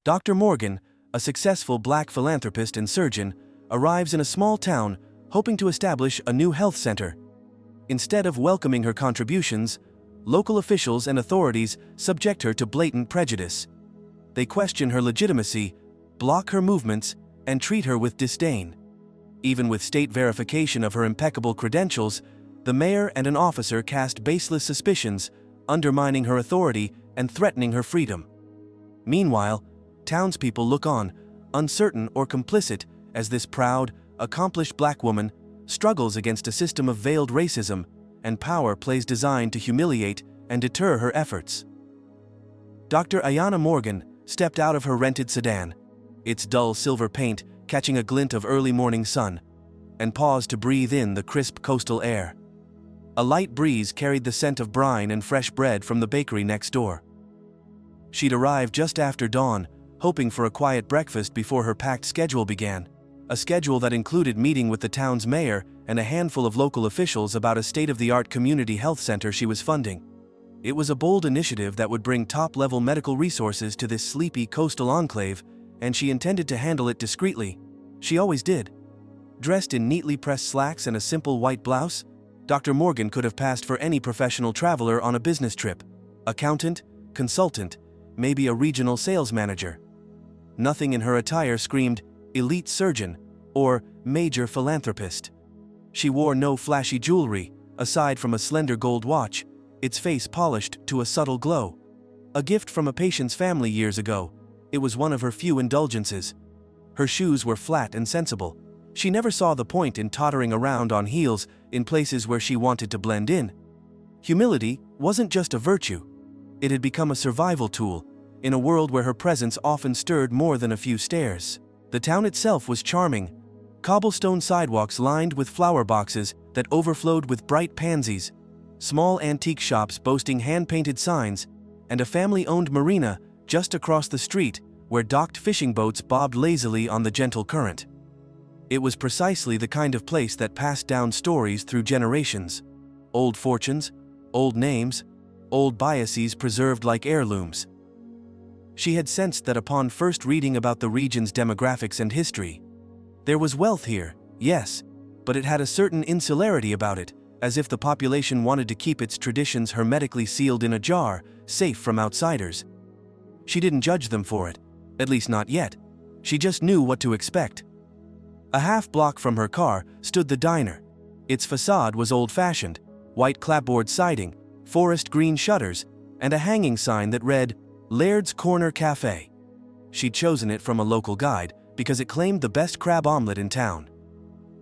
Dr. Morgan, a successful black philanthropist and surgeon, arrives in a small town hoping to establish a new health center. Instead of welcoming her contributions, local officials and authorities subject her to blatant prejudice. They question her legitimacy, block her movements, and treat her with disdain. Even with state verification of her impeccable credentials, the mayor and an officer cast baseless suspicions, undermining her authority and threatening her freedom. Meanwhile, townspeople look on, uncertain or complicit, as this proud, accomplished black woman struggles against a system of veiled racism and power plays designed to humiliate and deter her efforts. Dr. Ayanna Morgan stepped out of her rented sedan, its dull silver paint catching a glint of early morning sun, and paused to breathe in the crisp coastal air. A light breeze carried the scent of brine and fresh bread from the bakery next door. She'd arrived just after dawn, hoping for a quiet breakfast before her packed schedule began, a schedule that included meeting with the town's mayor and a handful of local officials about a state-of-the-art community health center she was funding. It was a bold initiative that would bring top-level medical resources to this sleepy coastal enclave, and she intended to handle it discreetly. She always did. Dressed in neatly pressed slacks and a simple white blouse, Dr. Morgan could have passed for any professional traveler on a business trip. Accountant, consultant, maybe a regional sales manager. Nothing in her attire screamed elite surgeon or major philanthropist. She wore no flashy jewelry, aside from a slender gold watch, its face polished to a subtle glow. A gift from a patient's family years ago, it was one of her few indulgences. Her shoes were flat and sensible. She never saw the point in tottering around on heels in places where she wanted to blend in. Humility wasn't just a virtue. It had become a survival tool, in a world where her presence often stirred more than a few stares. The town itself was charming. Cobblestone sidewalks lined with flower boxes that overflowed with bright pansies, small antique shops boasting hand-painted signs, and a family-owned marina just across the street where docked fishing boats bobbed lazily on the gentle current. It was precisely the kind of place that passed down stories through generations. Old fortunes, old names, old biases preserved like heirlooms. She had sensed that upon first reading about the region's demographics and history. There was wealth here, yes, but it had a certain insularity about it, as if the population wanted to keep its traditions hermetically sealed in a jar, safe from outsiders. She didn't judge them for it, at least not yet. She just knew what to expect. A half-block from her car stood the diner. Its facade was old-fashioned, white clapboard siding, forest green shutters, and a hanging sign that read, Laird's Corner Cafe. She'd chosen it from a local guide because it claimed the best crab omelet in town.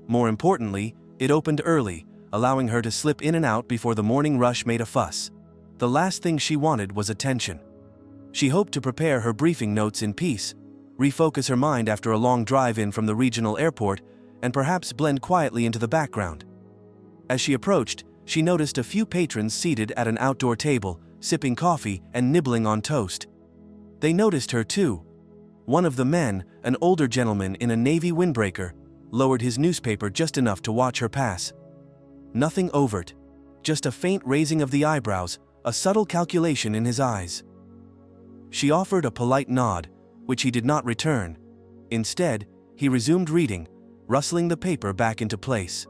More importantly, it opened early, allowing her to slip in and out before the morning rush made a fuss. The last thing she wanted was attention. She hoped to prepare her briefing notes in peace, refocus her mind after a long drive in from the regional airport, and perhaps blend quietly into the background. As she approached, she noticed a few patrons seated at an outdoor table, sipping coffee and nibbling on toast. They noticed her too. One of the men, an older gentleman in a navy windbreaker, lowered his newspaper just enough to watch her pass. Nothing overt, just a faint raising of the eyebrows, a subtle calculation in his eyes. She offered a polite nod, which he did not return. Instead, he resumed reading, rustling the paper back into place.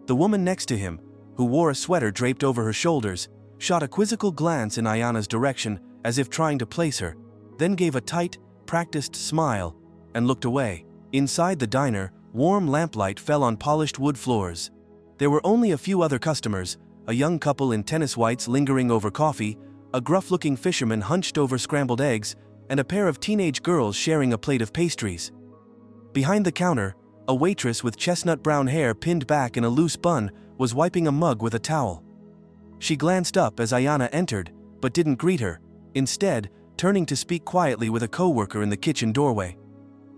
The woman next to him, who wore a sweater draped over her shoulders, shot a quizzical glance in Ayanna's direction as if trying to place her, then gave a tight, practiced smile and looked away. Inside the diner, warm lamplight fell on polished wood floors. There were only a few other customers, a young couple in tennis whites lingering over coffee, a gruff-looking fisherman hunched over scrambled eggs, and a pair of teenage girls sharing a plate of pastries. Behind the counter, a waitress with chestnut brown hair pinned back in a loose bun was wiping a mug with a towel. She glanced up as Ayanna entered, but didn't greet her, instead turning to speak quietly with a coworker in the kitchen doorway.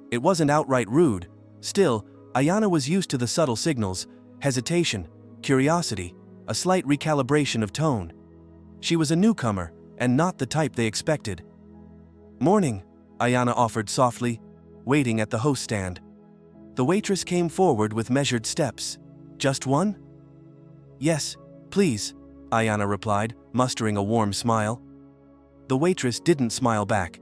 It wasn't outright rude. Still, Ayanna was used to the subtle signals, hesitation, curiosity, a slight recalibration of tone. She was a newcomer, and not the type they expected. "Morning," Ayanna offered softly, waiting at the host stand. The waitress came forward with measured steps. "Just one?" "Yes, please," Ayanna replied, mustering a warm smile. The waitress didn't smile back.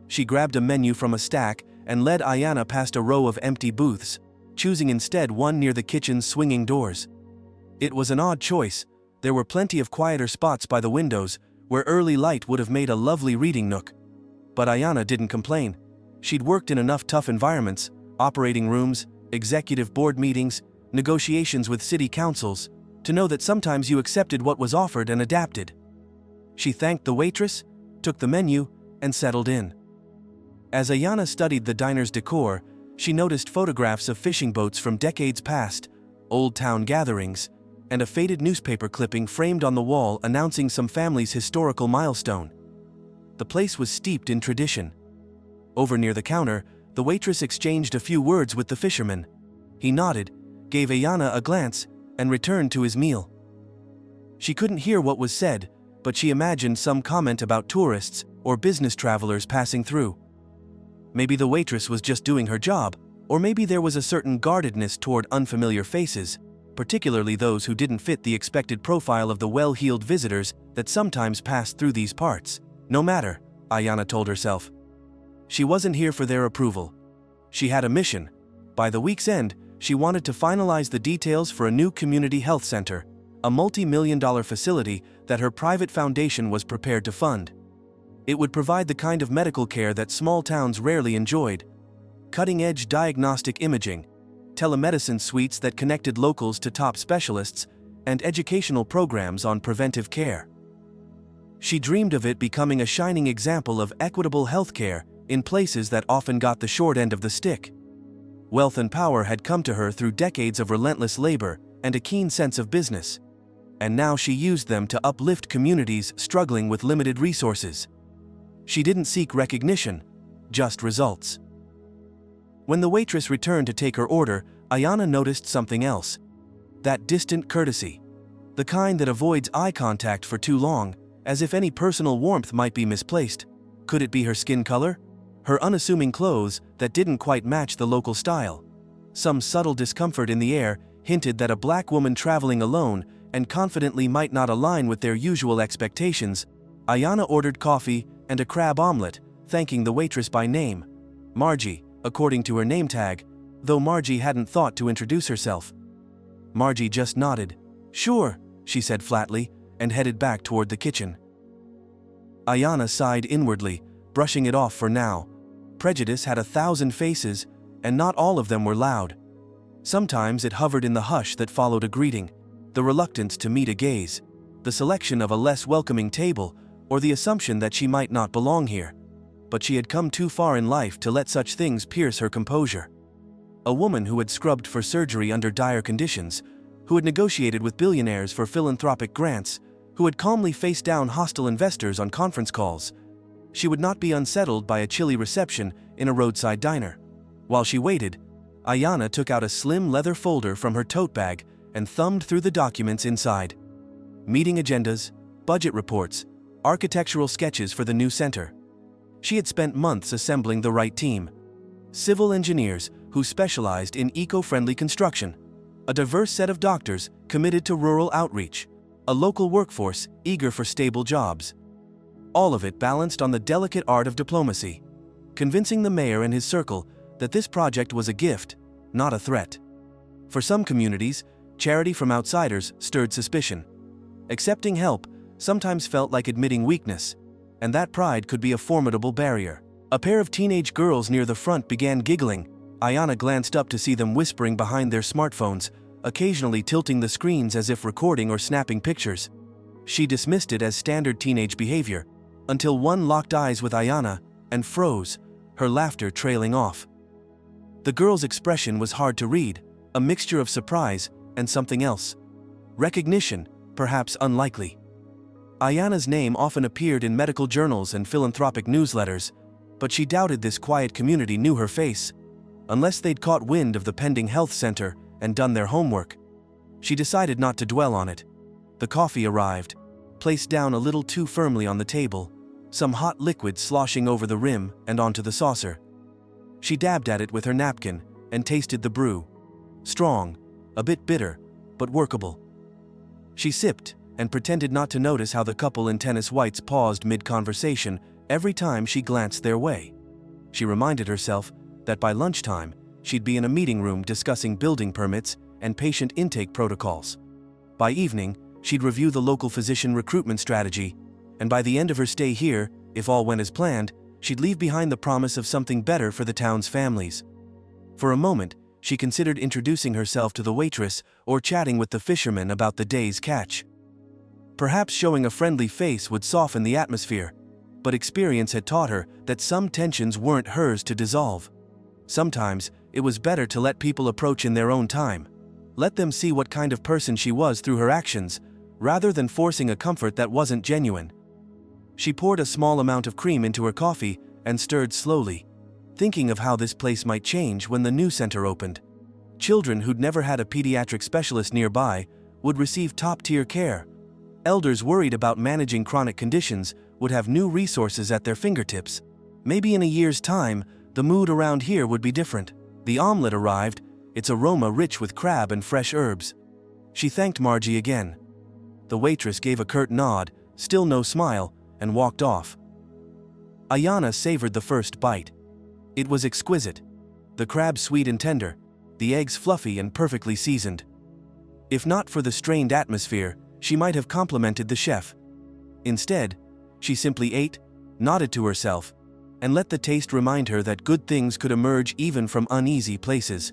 She grabbed a menu from a stack and led Ayanna past a row of empty booths, choosing instead one near the kitchen's swinging doors. It was an odd choice. There were plenty of quieter spots by the windows, where early light would have made a lovely reading nook. But Ayanna didn't complain. She'd worked in enough tough environments, operating rooms, executive board meetings, negotiations with city councils, to know that sometimes you accepted what was offered and adapted. She thanked the waitress, took the menu, and settled in. As Ayanna studied the diner's decor, she noticed photographs of fishing boats from decades past, old town gatherings, and a faded newspaper clipping framed on the wall announcing some family's historical milestone. The place was steeped in tradition. Over near the counter, the waitress exchanged a few words with the fisherman. He nodded, gave Ayanna a glance, and returned to his meal. She couldn't hear what was said, but she imagined some comment about tourists or business travelers passing through. Maybe the waitress was just doing her job, or maybe there was a certain guardedness toward unfamiliar faces, particularly those who didn't fit the expected profile of the well-heeled visitors that sometimes passed through these parts. No matter, Ayanna told herself. She wasn't here for their approval. She had a mission. By the week's end, she wanted to finalize the details for a new community health center, a multi-million-dollar facility that her private foundation was prepared to fund. It would provide the kind of medical care that small towns rarely enjoyed: cutting-edge diagnostic imaging, telemedicine suites that connected locals to top specialists, and educational programs on preventive care. She dreamed of it becoming a shining example of equitable healthcare in places that often got the short end of the stick. Wealth and power had come to her through decades of relentless labor and a keen sense of business, and now she used them to uplift communities struggling with limited resources. She didn't seek recognition, just results. When the waitress returned to take her order, Ayanna noticed something else. That distant courtesy. The kind that avoids eye contact for too long, as if any personal warmth might be misplaced. Could it be her skin color? Her unassuming clothes that didn't quite match the local style? Some subtle discomfort in the air hinted that a black woman traveling alone and confidently might not align with their usual expectations. Ayanna ordered coffee and a crab omelet, thanking the waitress by name, Margie, according to her name tag, though Margie hadn't thought to introduce herself. Margie just nodded. "Sure," she said flatly, and headed back toward the kitchen. Ayanna sighed inwardly, brushing it off for now. Prejudice had 1,000 faces, and not all of them were loud. Sometimes it hovered in the hush that followed a greeting, the reluctance to meet a gaze, the selection of a less welcoming table, or the assumption that she might not belong here. But she had come too far in life to let such things pierce her composure. A woman who had scrubbed for surgery under dire conditions, who had negotiated with billionaires for philanthropic grants, who had calmly faced down hostile investors on conference calls. She would not be unsettled by a chilly reception in a roadside diner. While she waited, Ayanna took out a slim leather folder from her tote bag and thumbed through the documents inside. Meeting agendas, budget reports, architectural sketches for the new center. She had spent months assembling the right team. Civil engineers who specialized in eco-friendly construction, a diverse set of doctors committed to rural outreach, a local workforce eager for stable jobs. All of it balanced on the delicate art of diplomacy, convincing the mayor and his circle that this project was a gift, not a threat. For some communities, charity from outsiders stirred suspicion. Accepting help sometimes felt like admitting weakness, and that pride could be a formidable barrier. A pair of teenage girls near the front began giggling. Ayanna glanced up to see them whispering behind their smartphones, occasionally tilting the screens as if recording or snapping pictures. She dismissed it as standard teenage behavior, until one locked eyes with Ayanna and froze, her laughter trailing off. The girl's expression was hard to read, a mixture of surprise and something else. Recognition, perhaps unlikely. Ayanna's name often appeared in medical journals and philanthropic newsletters, but she doubted this quiet community knew her face, unless they'd caught wind of the pending health center and done their homework. She decided not to dwell on it. The coffee arrived, placed down a little too firmly on the table, some hot liquid sloshing over the rim and onto the saucer. She dabbed at it with her napkin and tasted the brew. Strong, a bit bitter, but workable. She sipped and pretended not to notice how the couple in tennis whites paused mid-conversation every time she glanced their way. She reminded herself that by lunchtime, she'd be in a meeting room discussing building permits and patient intake protocols. By evening, she'd review the local physician recruitment strategy, and by the end of her stay here, if all went as planned, she'd leave behind the promise of something better for the town's families. For a moment, she considered introducing herself to the waitress or chatting with the fisherman about the day's catch. Perhaps showing a friendly face would soften the atmosphere, but experience had taught her that some tensions weren't hers to dissolve. Sometimes, it was better to let people approach in their own time. Let them see what kind of person she was through her actions, rather than forcing a comfort that wasn't genuine. She poured a small amount of cream into her coffee and stirred slowly, thinking of how this place might change when the new center opened. Children who'd never had a pediatric specialist nearby would receive top-tier care. Elders worried about managing chronic conditions would have new resources at their fingertips. Maybe in a year's time, the mood around here would be different. The omelet arrived, its aroma rich with crab and fresh herbs. She thanked Margie again. The waitress gave a curt nod, still no smile, and walked off. Ayanna savored the first bite. It was exquisite. The crab sweet and tender, the eggs fluffy and perfectly seasoned. If not for the strained atmosphere, she might have complimented the chef. Instead, she simply ate, nodded to herself, and let the taste remind her that good things could emerge even from uneasy places.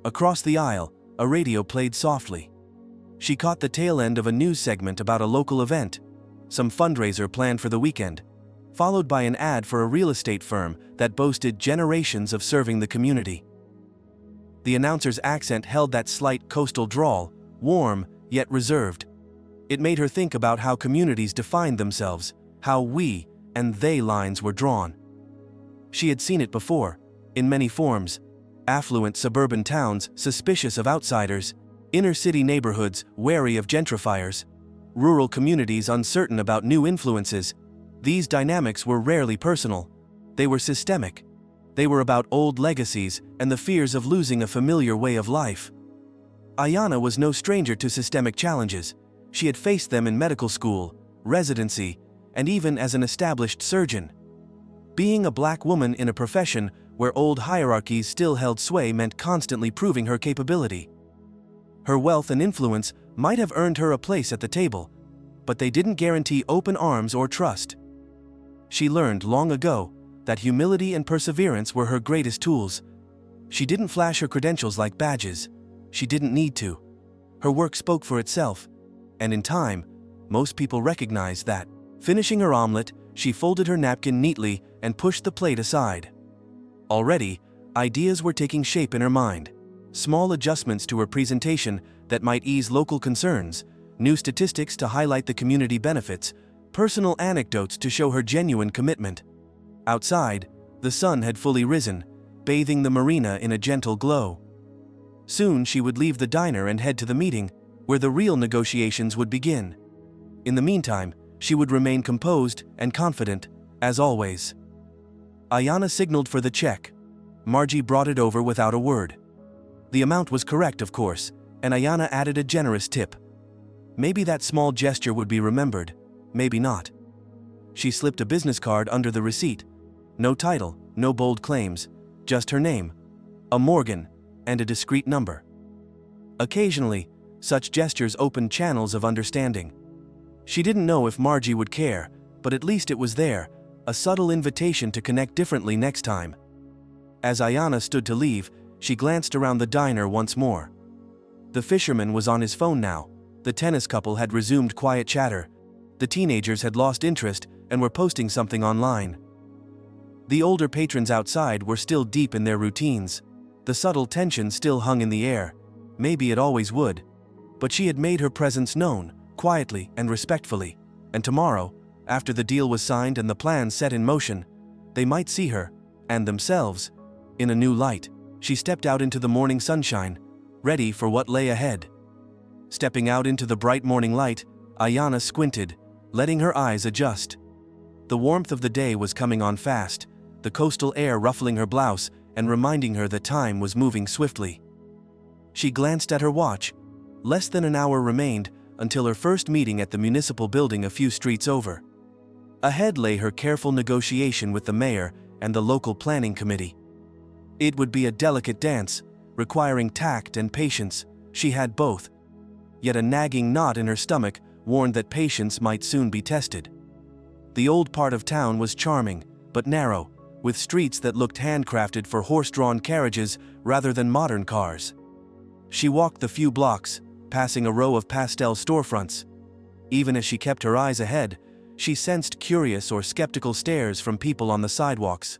Across the aisle, a radio played softly. She caught the tail end of a news segment about a local event, some fundraiser planned for the weekend, followed by an ad for a real estate firm that boasted generations of serving the community. The announcer's accent held that slight coastal drawl, warm yet reserved. It made her think about how communities defined themselves, how we and they lines were drawn. She had seen it before, in many forms: affluent suburban towns suspicious of outsiders, inner-city neighborhoods wary of gentrifiers, rural communities uncertain about new influences. These dynamics were rarely personal. They were systemic. They were about old legacies and the fears of losing a familiar way of life. Ayanna was no stranger to systemic challenges. She had faced them in medical school, residency, and even as an established surgeon. Being a black woman in a profession where old hierarchies still held sway meant constantly proving her capability. Her wealth and influence might have earned her a place at the table, but they didn't guarantee open arms or trust. She learned long ago that humility and perseverance were her greatest tools. She didn't flash her credentials like badges. She didn't need to. Her work spoke for itself, and in time, most people recognized that. Finishing her omelet, she folded her napkin neatly and pushed the plate aside. Already, ideas were taking shape in her mind. Small adjustments to her presentation that might ease local concerns, new statistics to highlight the community benefits, personal anecdotes to show her genuine commitment. Outside, the sun had fully risen, bathing the marina in a gentle glow. Soon she would leave the diner and head to the meeting, where the real negotiations would begin. In the meantime, she would remain composed and confident, as always. Ayanna signaled for the check. Margie brought it over without a word. The amount was correct, of course, and Ayanna added a generous tip. Maybe that small gesture would be remembered, maybe not. She slipped a business card under the receipt. No title, no bold claims, just her name, a Morgan, and a discreet number. Occasionally, such gestures opened channels of understanding. She didn't know if Margie would care, but at least it was there, a subtle invitation to connect differently next time. As Ayanna stood to leave, she glanced around the diner once more. The fisherman was on his phone now. The tennis couple had resumed quiet chatter. The teenagers had lost interest and were posting something online. The older patrons outside were still deep in their routines. The subtle tension still hung in the air. Maybe it always would. But she had made her presence known, quietly and respectfully, and tomorrow, after the deal was signed and the plans set in motion, they might see her, and themselves, in a new light. She stepped out into the morning sunshine, ready for what lay ahead. Stepping out into the bright morning light, Ayanna squinted, letting her eyes adjust. The warmth of the day was coming on fast, the coastal air ruffling her blouse and reminding her that time was moving swiftly. She glanced at her watch. Less than an hour remained until her first meeting at the municipal building a few streets over. Ahead lay her careful negotiation with the mayor and the local planning committee. It would be a delicate dance, requiring tact and patience. She had both. Yet a nagging knot in her stomach warned that patience might soon be tested. The old part of town was charming, but narrow, with streets that looked handcrafted for horse-drawn carriages rather than modern cars. She walked the few blocks, passing a row of pastel storefronts. Even as she kept her eyes ahead, she sensed curious or skeptical stares from people on the sidewalks.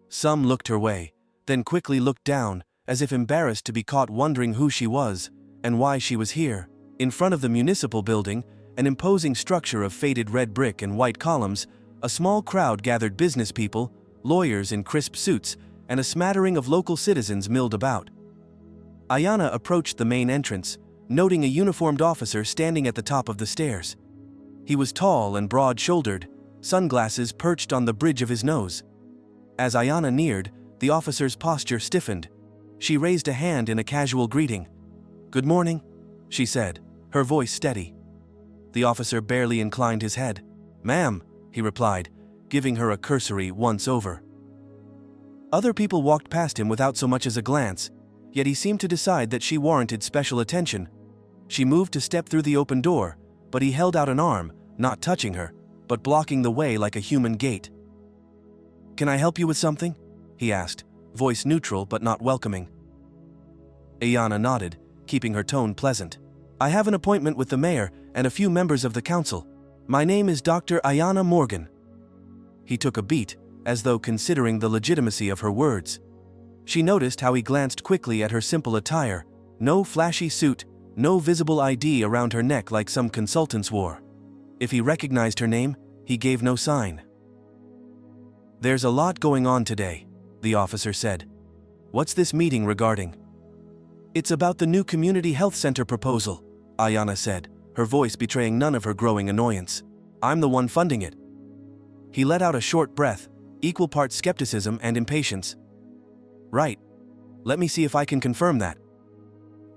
Some looked her way, then quickly looked down, as if embarrassed to be caught wondering who she was and why she was here. In front of the municipal building, an imposing structure of faded red brick and white columns, a small crowd gathered: business people, lawyers in crisp suits, and a smattering of local citizens milled about. Ayanna approached the main entrance, noting a uniformed officer standing at the top of the stairs. He was tall and broad-shouldered, sunglasses perched on the bridge of his nose. As Ayanna neared, the officer's posture stiffened. She raised a hand in a casual greeting. "Good morning," she said, her voice steady. The officer barely inclined his head. "Ma'am," he replied, giving her a cursory once-over. Other people walked past him without so much as a glance, yet he seemed to decide that she warranted special attention. She moved to step through the open door, but he held out an arm, not touching her, but blocking the way like a human gate. "Can I help you with something?" he asked, voice neutral but not welcoming. Ayanna nodded, keeping her tone pleasant. "I have an appointment with the mayor and a few members of the council. My name is Dr. Ayanna Morgan." He took a beat, as though considering the legitimacy of her words. She noticed how he glanced quickly at her simple attire: no flashy suit, no visible ID around her neck like some consultants wore. If he recognized her name, he gave no sign. "There's a lot going on today," the officer said. "What's this meeting regarding?" "It's about the new community health center proposal," Ayanna said, her voice betraying none of her growing annoyance. "I'm the one funding it." He let out a short breath, equal parts skepticism and impatience. "Right. Let me see if I can confirm that."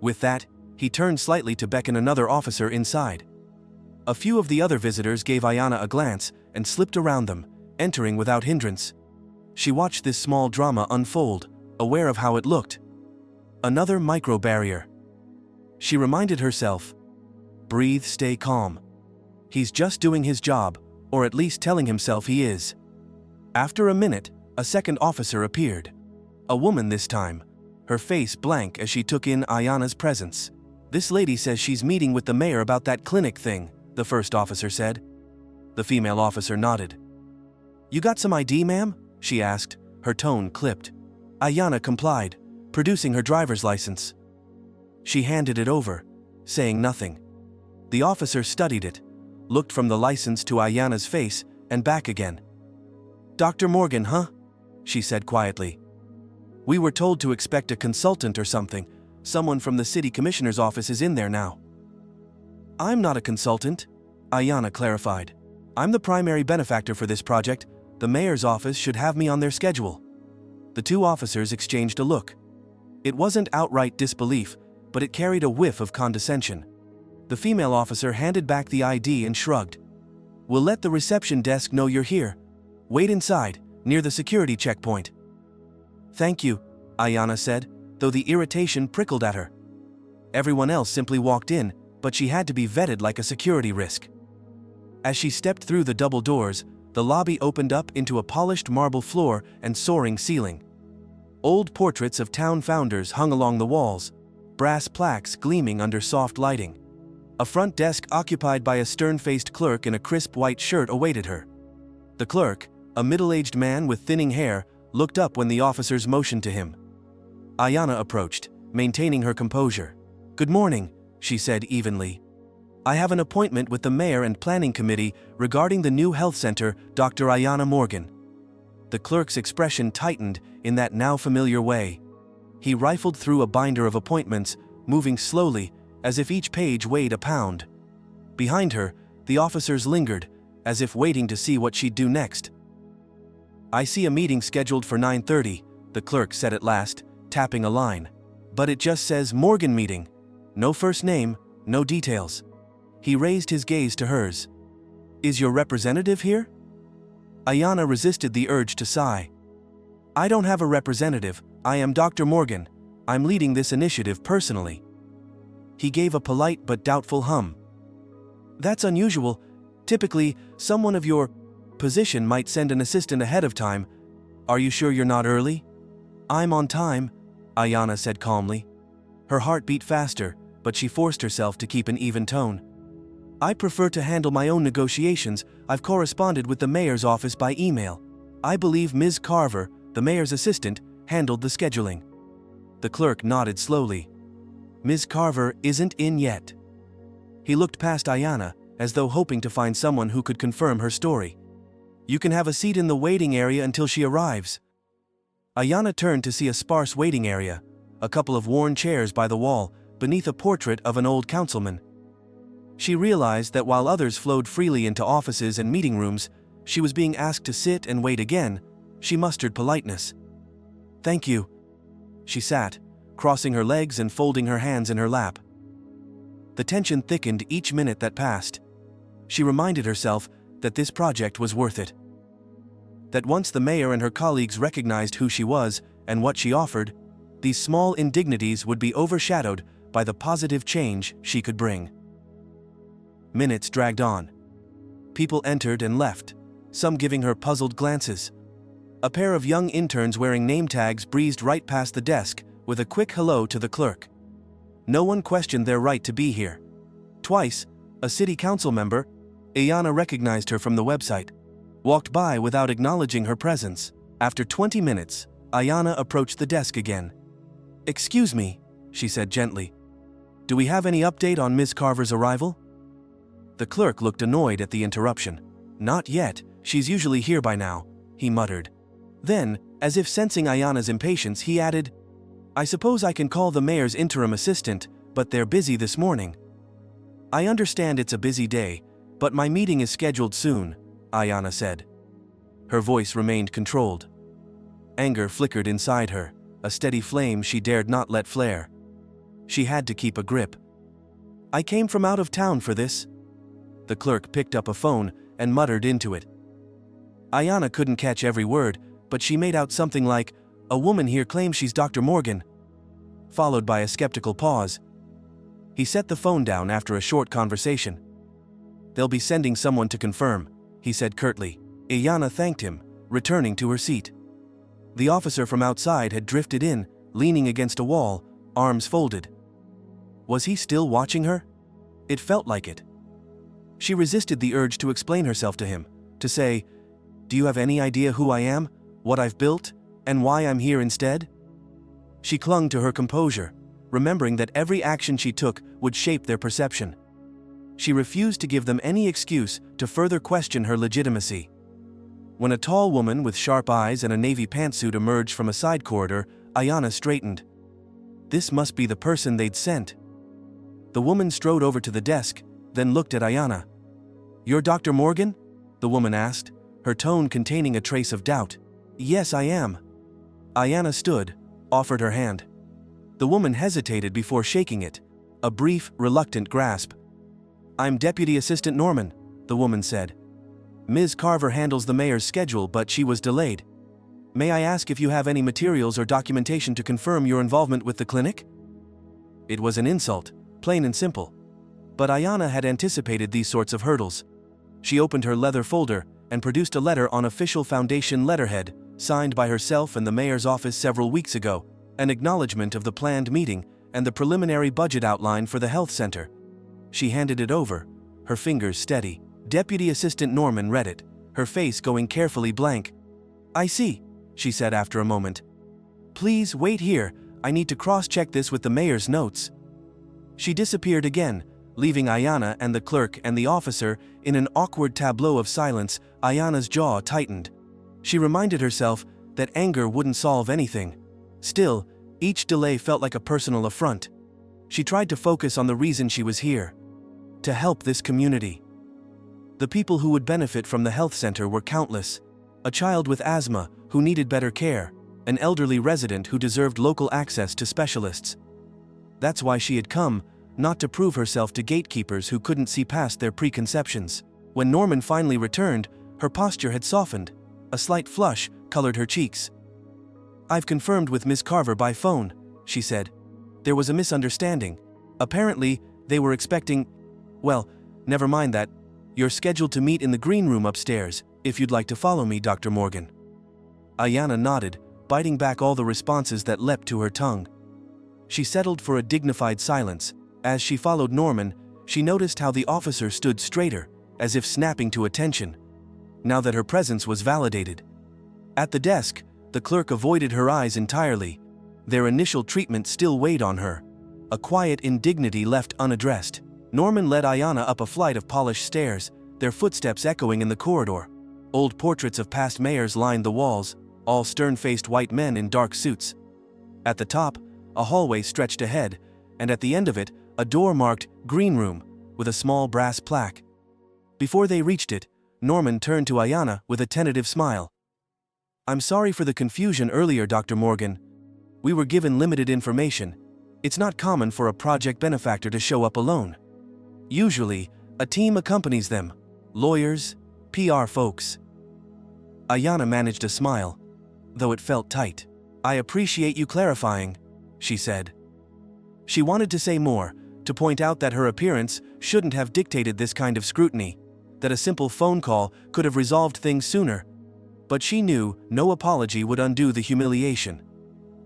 With that, he turned slightly to beckon another officer inside. A few of the other visitors gave Ayanna a glance and slipped around them, entering without hindrance. She watched this small drama unfold, aware of how it looked. Another micro-barrier. She reminded herself. Breathe, stay calm. He's just doing his job, or at least telling himself he is. After a minute, a second officer appeared. A woman this time, her face blank as she took in Ayanna's presence. "This lady says she's meeting with the mayor about that clinic thing," the first officer said. The female officer nodded. "You got some ID, ma'am?" she asked, her tone clipped. Ayanna complied, producing her driver's license. She handed it over, saying nothing. The officer studied it, looked from the license to Ayanna's face and back again. "Dr. Morgan, huh?" she said quietly. "We were told to expect a consultant or something. Someone from the city commissioner's office is in there now." "I'm not a consultant," Ayanna clarified. "I'm the primary benefactor for this project. The mayor's office should have me on their schedule." The two officers exchanged a look. It wasn't outright disbelief, but it carried a whiff of condescension. The female officer handed back the ID and shrugged. "We'll let the reception desk know you're here. Wait inside, near the security checkpoint." "Thank you," Ayanna said, though the irritation prickled at her. Everyone else simply walked in, but she had to be vetted like a security risk. As she stepped through the double doors, the lobby opened up into a polished marble floor and soaring ceiling. Old portraits of town founders hung along the walls, brass plaques gleaming under soft lighting. A front desk occupied by a stern-faced clerk in a crisp white shirt awaited her. The clerk, a middle-aged man with thinning hair, looked up when the officers motioned to him. Ayanna approached, maintaining her composure. "Good morning," she said evenly. "I have an appointment with the mayor and planning committee regarding the new health center, Dr. Ayanna Morgan." The clerk's expression tightened in that now familiar way. He rifled through a binder of appointments, moving slowly, as if each page weighed a pound. Behind her, the officers lingered, as if waiting to see what she'd do next. "I see a meeting scheduled for 9:30, the clerk said at last, tapping a line. "But it just says Morgan meeting. No first name, no details." He raised his gaze to hers. "Is your representative here?" Ayanna resisted the urge to sigh. I don't have a representative, I am Dr. Morgan. I'm leading this initiative personally. He gave a polite but doubtful hum. That's unusual. Typically, someone of your position might send an assistant ahead of time. Are you sure you're not early? I'm on time, Ayanna said calmly. Her heart beat faster, but she forced herself to keep an even tone. I prefer to handle my own negotiations. I've corresponded with the mayor's office by email. I believe Ms. Carver, the mayor's assistant, handled the scheduling. The clerk nodded slowly. Ms. Carver isn't in yet. He looked past Ayanna, as though hoping to find someone who could confirm her story. You can have a seat in the waiting area until she arrives. Ayanna turned to see a sparse waiting area, a couple of worn chairs by the wall, beneath a portrait of an old councilman. She realized that while others flowed freely into offices and meeting rooms, she was being asked to sit and wait again. She mustered politeness. Thank you. She sat, crossing her legs and folding her hands in her lap. The tension thickened each minute that passed. She reminded herself that this project was worth it. That once the mayor and her colleagues recognized who she was and what she offered, these small indignities would be overshadowed by the positive change she could bring. Minutes dragged on. People entered and left, some giving her puzzled glances. A pair of young interns wearing name tags breezed right past the desk with a quick hello to the clerk. No one questioned their right to be here. Twice, a city council member, Ayanna recognized her from the website, walked by without acknowledging her presence. After 20 minutes, Ayanna approached the desk again. Excuse me, she said gently. Do we have any update on Ms. Carver's arrival? The clerk looked annoyed at the interruption. Not yet, she's usually here by now, he muttered. Then, as if sensing Ayanna's impatience, he added, I suppose I can call the mayor's interim assistant, but they're busy this morning. I understand it's a busy day, but my meeting is scheduled soon, Ayanna said. Her voice remained controlled. Anger flickered inside her, a steady flame she dared not let flare. She had to keep a grip. I came from out of town for this. The clerk picked up a phone and muttered into it. Ayanna couldn't catch every word, but she made out something like, a woman here claims she's Dr. Morgan, followed by a skeptical pause. He set the phone down after a short conversation. They'll be sending someone to confirm, he said curtly. Ayanna thanked him, returning to her seat. The officer from outside had drifted in, leaning against a wall, arms folded. Was he still watching her? It felt like it. She resisted the urge to explain herself to him, to say, Do you have any idea who I am, what I've built, and why I'm here instead? She clung to her composure, remembering that every action she took would shape their perception. She refused to give them any excuse to further question her legitimacy. When a tall woman with sharp eyes and a navy pantsuit emerged from a side corridor, Ayanna straightened. This must be the person they'd sent. The woman strode over to the desk, then looked at Ayanna. You're Dr. Morgan? The woman asked, her tone containing a trace of doubt. Yes, I am. Ayanna stood, offered her hand. The woman hesitated before shaking it, a brief, reluctant grasp. I'm Deputy Assistant Norman, the woman said. Ms. Carver handles the mayor's schedule, but she was delayed. May I ask if you have any materials or documentation to confirm your involvement with the clinic? It was an insult, plain and simple. But Ayanna had anticipated these sorts of hurdles. She opened her leather folder and produced a letter on official foundation letterhead, signed by herself and the mayor's office several weeks ago, an acknowledgement of the planned meeting and the preliminary budget outline for the health center. She handed it over, her fingers steady. Deputy Assistant Norman read it, her face going carefully blank. I see, she said after a moment. Please wait here, I need to cross-check this with the mayor's notes. She disappeared again, leaving Ayanna and the clerk and the officer in an awkward tableau of silence. Ayanna's jaw tightened. She reminded herself that anger wouldn't solve anything. Still, each delay felt like a personal affront. She tried to focus on the reason she was here. To help this community. The people who would benefit from the health center were countless. A child with asthma who needed better care, an elderly resident who deserved local access to specialists. That's why she had come, not to prove herself to gatekeepers who couldn't see past their preconceptions. When Norman finally returned, her posture had softened. A slight flush colored her cheeks. "I've confirmed with Miss Carver by phone," she said. "There was a misunderstanding. Apparently, they were expecting... Well, never mind that. You're scheduled to meet in the green room upstairs, if you'd like to follow me, Dr. Morgan." Ayanna nodded, biting back all the responses that leapt to her tongue. She settled for a dignified silence. As she followed Norman, she noticed how the officer stood straighter, as if snapping to attention, now that her presence was validated. At the desk, the clerk avoided her eyes entirely. Their initial treatment still weighed on her. A quiet indignity left unaddressed. Norman led Ayanna up a flight of polished stairs, their footsteps echoing in the corridor. Old portraits of past mayors lined the walls, all stern-faced white men in dark suits. At the top, a hallway stretched ahead, and at the end of it, a door marked "Green Room" with a small brass plaque. Before they reached it, Norman turned to Ayanna with a tentative smile. "I'm sorry for the confusion earlier, Dr. Morgan. We were given limited information. It's not common for a project benefactor to show up alone. Usually, a team accompanies them, lawyers, PR folks." Ayanna managed a smile, though it felt tight. "I appreciate you clarifying," she said. She wanted to say more, to point out that her appearance shouldn't have dictated this kind of scrutiny, that a simple phone call could have resolved things sooner. But she knew no apology would undo the humiliation.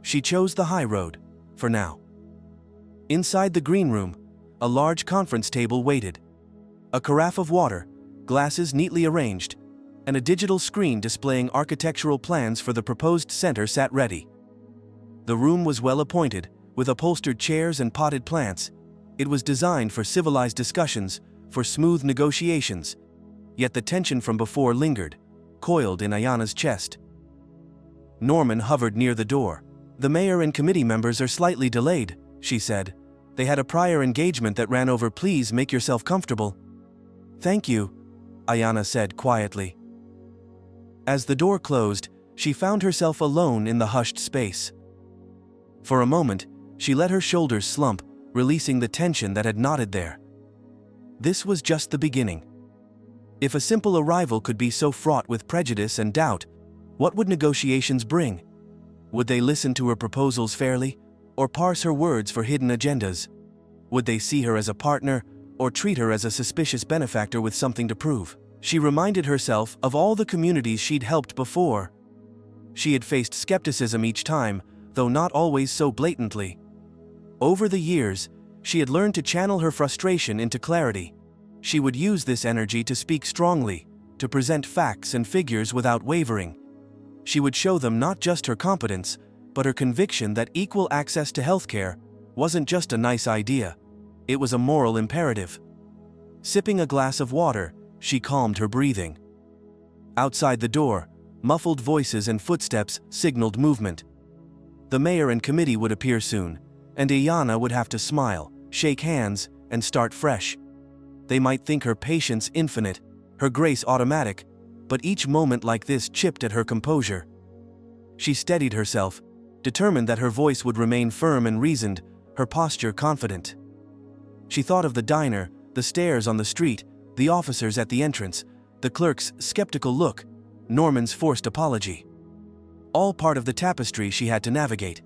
She chose the high road, for now. Inside the green room, a large conference table waited. A carafe of water, glasses neatly arranged, and a digital screen displaying architectural plans for the proposed center sat ready. The room was well appointed, with upholstered chairs and potted plants. It was designed for civilized discussions, for smooth negotiations. Yet the tension from before lingered, coiled in Ayanna's chest. Norman hovered near the door. "The mayor and committee members are slightly delayed," she said. "They had a prior engagement that ran over. Please make yourself comfortable." "Thank you," Ayanna said quietly. As the door closed, she found herself alone in the hushed space. For a moment, she let her shoulders slump, releasing the tension that had knotted there. This was just the beginning. If a simple arrival could be so fraught with prejudice and doubt, what would negotiations bring? Would they listen to her proposals fairly, or parse her words for hidden agendas? Would they see her as a partner, or treat her as a suspicious benefactor with something to prove? She reminded herself of all the communities she'd helped before. She had faced skepticism each time, though not always so blatantly. Over the years, she had learned to channel her frustration into clarity. She would use this energy to speak strongly, to present facts and figures without wavering. She would show them not just her competence, but her conviction that equal access to healthcare wasn't just a nice idea. It was a moral imperative. Sipping a glass of water, she calmed her breathing. Outside the door, muffled voices and footsteps signaled movement. The mayor and committee would appear soon, and Ayanna would have to smile, shake hands, and start fresh. They might think her patience infinite, her grace automatic, but each moment like this chipped at her composure. She steadied herself, determined that her voice would remain firm and reasoned, her posture confident. She thought of the diner, the stairs on the street, the officers at the entrance, the clerk's skeptical look, Norman's forced apology. All part of the tapestry she had to navigate.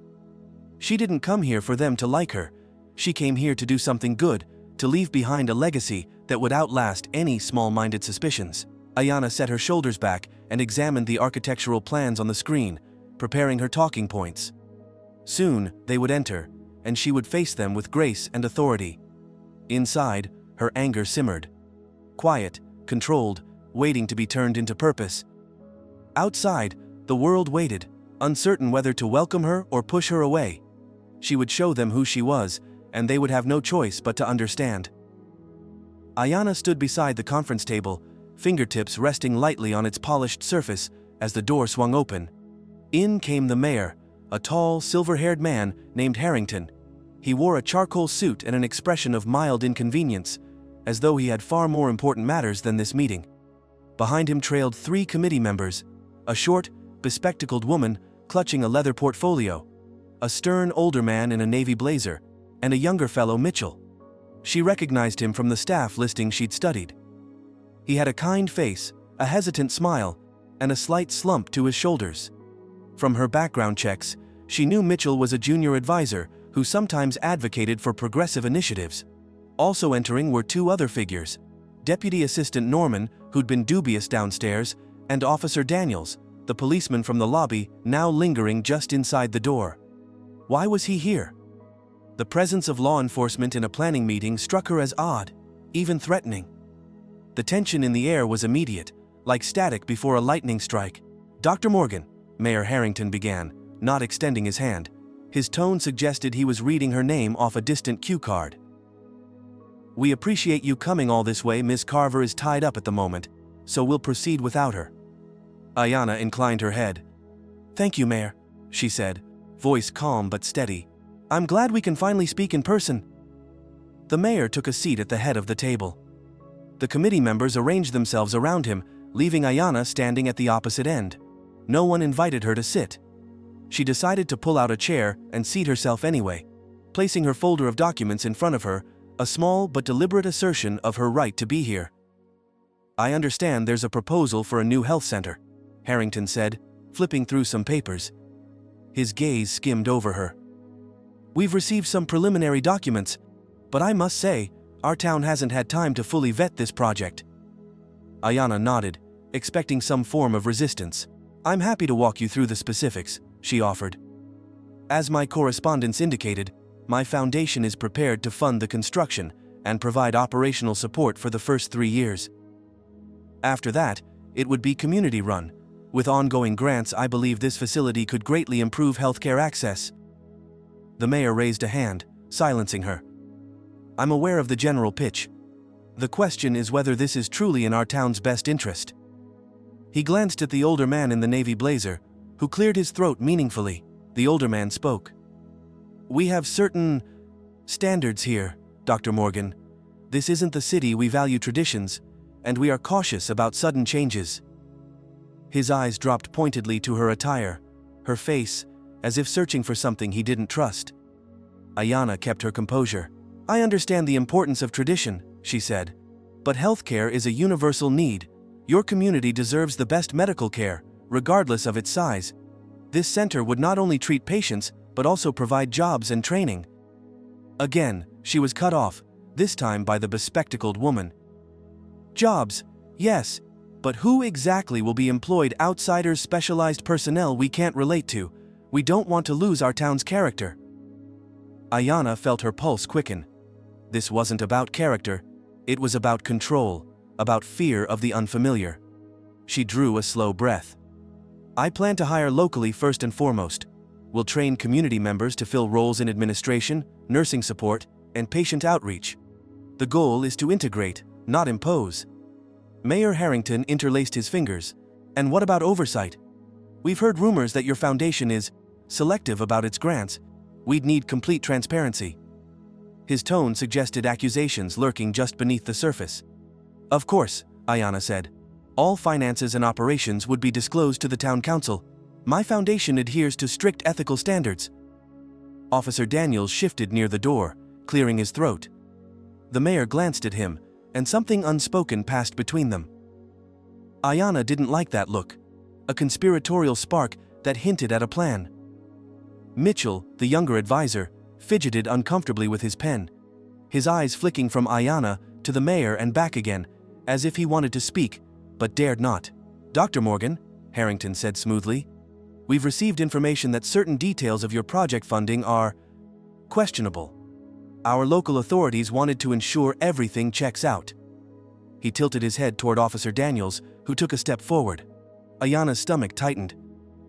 She didn't come here for them to like her. She came here to do something good, to leave behind a legacy that would outlast any small-minded suspicions. Ayanna set her shoulders back and examined the architectural plans on the screen, preparing her talking points. Soon, they would enter, and she would face them with grace and authority. Inside, her anger simmered. Quiet, controlled, waiting to be turned into purpose. Outside, the world waited, uncertain whether to welcome her or push her away. She would show them who she was, and they would have no choice but to understand. Ayanna stood beside the conference table, fingertips resting lightly on its polished surface as the door swung open. In came the mayor, a tall, silver-haired man named Harrington. He wore a charcoal suit and an expression of mild inconvenience, as though he had far more important matters than this meeting. Behind him trailed 3 committee members, a short, bespectacled woman clutching a leather portfolio, a stern older man in a navy blazer, and a younger fellow, Mitchell. She recognized him from the staff listing she'd studied. He had a kind face, a hesitant smile, and a slight slump to his shoulders. From her background checks, she knew Mitchell was a junior advisor who sometimes advocated for progressive initiatives. Also entering were two other figures: Deputy Assistant Norman, who'd been dubious downstairs, and Officer Daniels, the policeman from the lobby, now lingering just inside the door. Why was he here? The presence of law enforcement in a planning meeting struck her as odd, even threatening. The tension in the air was immediate, like static before a lightning strike. "Dr. Morgan," Mayor Harrington began, not extending his hand. His tone suggested he was reading her name off a distant cue card. "We appreciate you coming all this way. Ms. Carver is tied up at the moment, so we'll proceed without her." Ayanna inclined her head. "Thank you, Mayor," she said, voice calm but steady. "I'm glad we can finally speak in person." The mayor took a seat at the head of the table. The committee members arranged themselves around him, leaving Ayanna standing at the opposite end. No one invited her to sit. She decided to pull out a chair and seat herself anyway, placing her folder of documents in front of her, a small but deliberate assertion of her right to be here. "I understand there's a proposal for a new health center," Harrington said, flipping through some papers. His gaze skimmed over her. "We've received some preliminary documents, but I must say, our town hasn't had time to fully vet this project." Ayanna nodded, expecting some form of resistance. "I'm happy to walk you through the specifics," she offered. "As my correspondence indicated, my foundation is prepared to fund the construction and provide operational support for the first 3 years. After that, it would be community-run. With ongoing grants, I believe this facility could greatly improve healthcare access." The mayor raised a hand, silencing her. "I'm aware of the general pitch. The question is whether this is truly in our town's best interest." He glanced at the older man in the navy blazer, who cleared his throat meaningfully. The older man spoke. "We have certain standards here, Dr. Morgan. This isn't the city. We value traditions, and we are cautious about sudden changes." His eyes dropped pointedly to her attire, her face, as if searching for something he didn't trust. Ayanna kept her composure. "I understand the importance of tradition," she said, "but healthcare is a universal need. Your community deserves the best medical care, regardless of its size. This center would not only treat patients, but also provide jobs and training." Again, she was cut off, this time by the bespectacled woman. "Jobs, yes, but who exactly will be employed? Outsiders, specialized personnel we can't relate to. We don't want to lose our town's character." Ayanna felt her pulse quicken. This wasn't about character, it was about control, about fear of the unfamiliar. She drew a slow breath. "I plan to hire locally first and foremost. We'll train community members to fill roles in administration, nursing support, and patient outreach. The goal is to integrate, not impose." Mayor Harrington interlaced his fingers. "And what about oversight? We've heard rumors that your foundation is selective about its grants. We'd need complete transparency." His tone suggested accusations lurking just beneath the surface. "Of course," Ayanna said. "All finances and operations would be disclosed to the town council. My foundation adheres to strict ethical standards." Officer Daniels shifted near the door, clearing his throat. The mayor glanced at him, and something unspoken passed between them. Ayanna didn't like that look, a conspiratorial spark that hinted at a plan. Mitchell, the younger advisor, fidgeted uncomfortably with his pen, his eyes flicking from Ayanna to the mayor and back again, as if he wanted to speak, but dared not. "Dr. Morgan," Harrington said smoothly, "we've received information that certain details of your project funding are questionable. Our local authorities wanted to ensure everything checks out." He tilted his head toward Officer Daniels, who took a step forward. Ayanna's stomach tightened.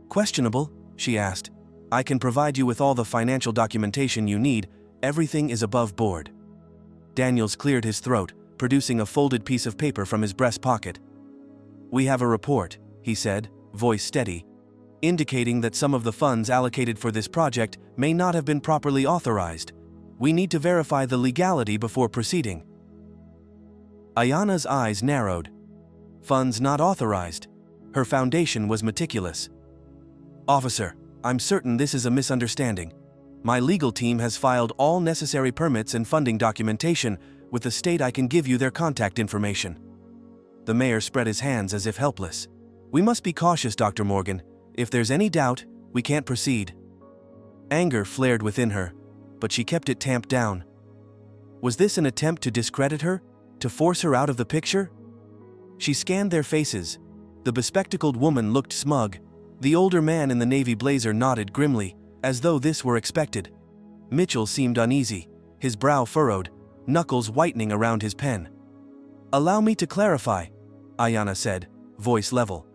"Questionable?" she asked. "I can provide you with all the financial documentation you need. Everything is above board." Daniels cleared his throat, producing a folded piece of paper from his breast pocket. "We have a report," he said, voice steady, "indicating that some of the funds allocated for this project may not have been properly authorized. We need to verify the legality before proceeding." Ayanna's eyes narrowed. Funds not authorized. Her foundation was meticulous. "Officer, I'm certain this is a misunderstanding. My legal team has filed all necessary permits and funding documentation with the state. I can give you their contact information." The mayor spread his hands as if helpless. "We must be cautious, Dr. Morgan. If there's any doubt, We can't proceed." Anger flared within her, but she kept it tamped down. Was this an attempt to discredit her? To force her out of the picture? She scanned their faces. The bespectacled woman looked smug. The older man in the navy blazer nodded grimly, as though this were expected. Mitchell seemed uneasy, his brow furrowed, knuckles whitening around his pen. "Allow me to clarify," Ayanna said, voice level.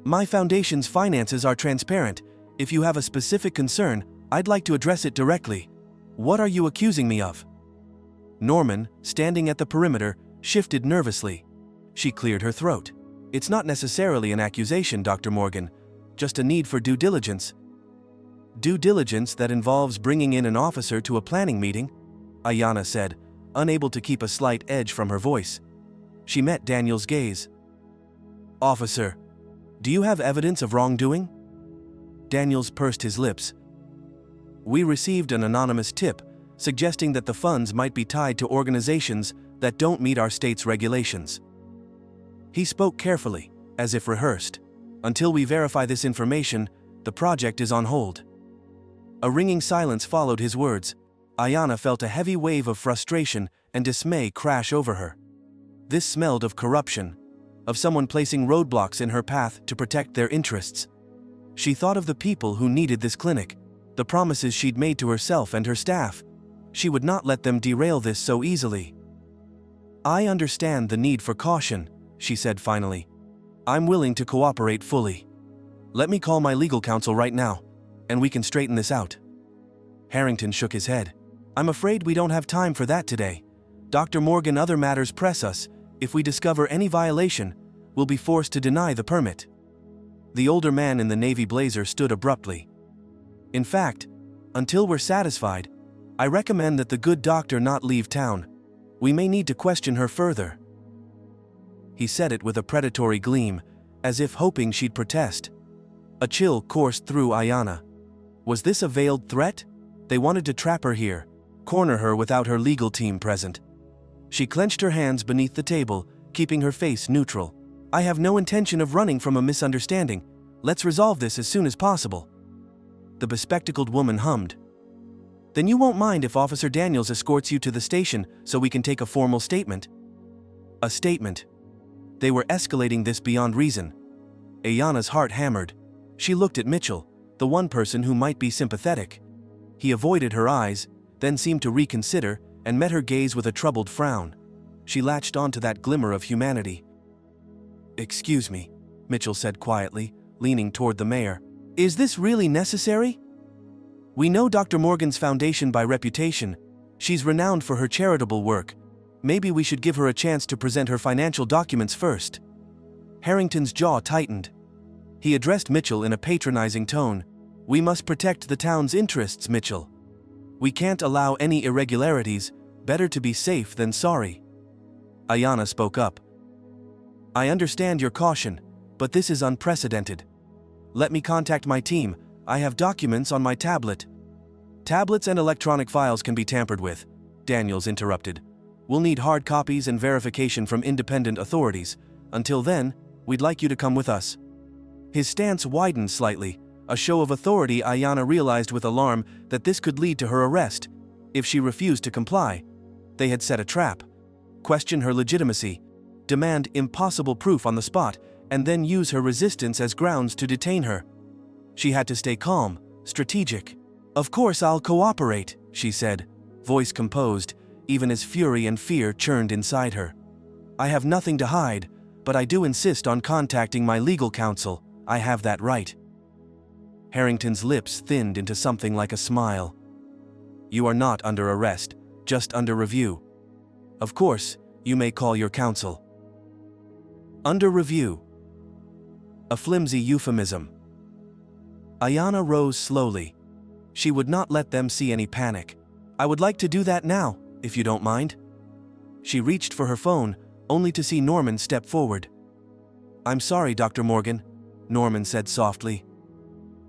"My foundation's finances are transparent. If you have a specific concern, I'd like to address it directly. What are you accusing me of?" Norman, standing at the perimeter, shifted nervously. She cleared her throat. "It's not necessarily an accusation, Dr. Morgan, just a need for due diligence." "Due diligence that involves bringing in an officer to a planning meeting?" Ayanna said, unable to keep a slight edge from her voice. She met Daniel's gaze. "Officer, do you have evidence of wrongdoing?" Daniels pursed his lips. "We received an anonymous tip suggesting that the funds might be tied to organizations that don't meet our state's regulations." He spoke carefully, as if rehearsed. "Until we verify this information, the project is on hold." A ringing silence followed his words. Ayanna felt a heavy wave of frustration and dismay crash over her. This smelled of corruption, of someone placing roadblocks in her path to protect their interests. She thought of the people who needed this clinic, the promises she'd made to herself and her staff. She would not let them derail this so easily. "I understand the need for caution," she said finally. "I'm willing to cooperate fully. Let me call my legal counsel right now, and we can straighten this out." Harrington shook his head. "I'm afraid we don't have time for that today. Dr. Morgan, other matters press us. If we discover any violation, we'll be forced to deny the permit." The older man in the navy blazer stood abruptly. "In fact, until we're satisfied, I recommend that the good doctor not leave town. We may need to question her further." He said it with a predatory gleam, as if hoping she'd protest. A chill coursed through Ayanna. Was this a veiled threat? They wanted to trap her here, corner her without her legal team present. She clenched her hands beneath the table, keeping her face neutral. "I have no intention of running from a misunderstanding. Let's resolve this as soon as possible." The bespectacled woman hummed. "Then you won't mind if Officer Daniels escorts you to the station so we can take a formal statement?" A statement. They were escalating this beyond reason. Ayanna's heart hammered. She looked at Mitchell, the one person who might be sympathetic. He avoided her eyes, then seemed to reconsider, and met her gaze with a troubled frown. She latched onto that glimmer of humanity. "Excuse me," Mitchell said quietly, leaning toward the mayor. "Is this really necessary? We know Dr. Morgan's foundation by reputation. She's renowned for her charitable work. Maybe we should give her a chance to present her financial documents first." Harrington's jaw tightened. He addressed Mitchell in a patronizing tone. "We must protect the town's interests, Mitchell. We can't allow any irregularities. Better to be safe than sorry." Ayanna spoke up. "I understand your caution, but this is unprecedented. Let me contact my team. I have documents on my tablet." "Tablets and electronic files can be tampered with," Daniels interrupted. "We'll need hard copies and verification from independent authorities. Until then, we'd like you to come with us." His stance widened slightly, a show of authority. Ayanna realized with alarm that this could lead to her arrest. If she refused to comply, they had set a trap. Question her legitimacy, demand impossible proof on the spot, and then use her resistance as grounds to detain her. She had to stay calm, strategic. "Of course I'll cooperate," she said, voice composed, even as fury and fear churned inside her. "I have nothing to hide, but I do insist on contacting my legal counsel. I have that right." Harrington's lips thinned into something like a smile. "You are not under arrest, just under review. Of course, you may call your counsel." Under review. A flimsy euphemism. Ayanna rose slowly. She would not let them see any panic. "I would like to do that now, if you don't mind." She reached for her phone, only to see Norman step forward. "I'm sorry, Dr. Morgan," Norman said softly.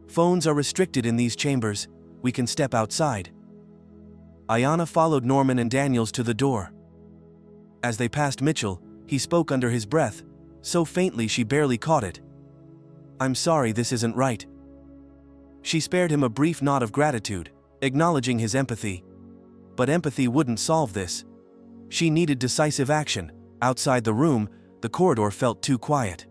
"Phones are restricted in these chambers. We can step outside." Ayanna followed Norman and Daniels to the door. As they passed Mitchell, he spoke under his breath, so faintly she barely caught it. "I'm sorry, this isn't right." She spared him a brief nod of gratitude, acknowledging his empathy. But empathy wouldn't solve this. She needed decisive action. Outside the room, the corridor felt too quiet.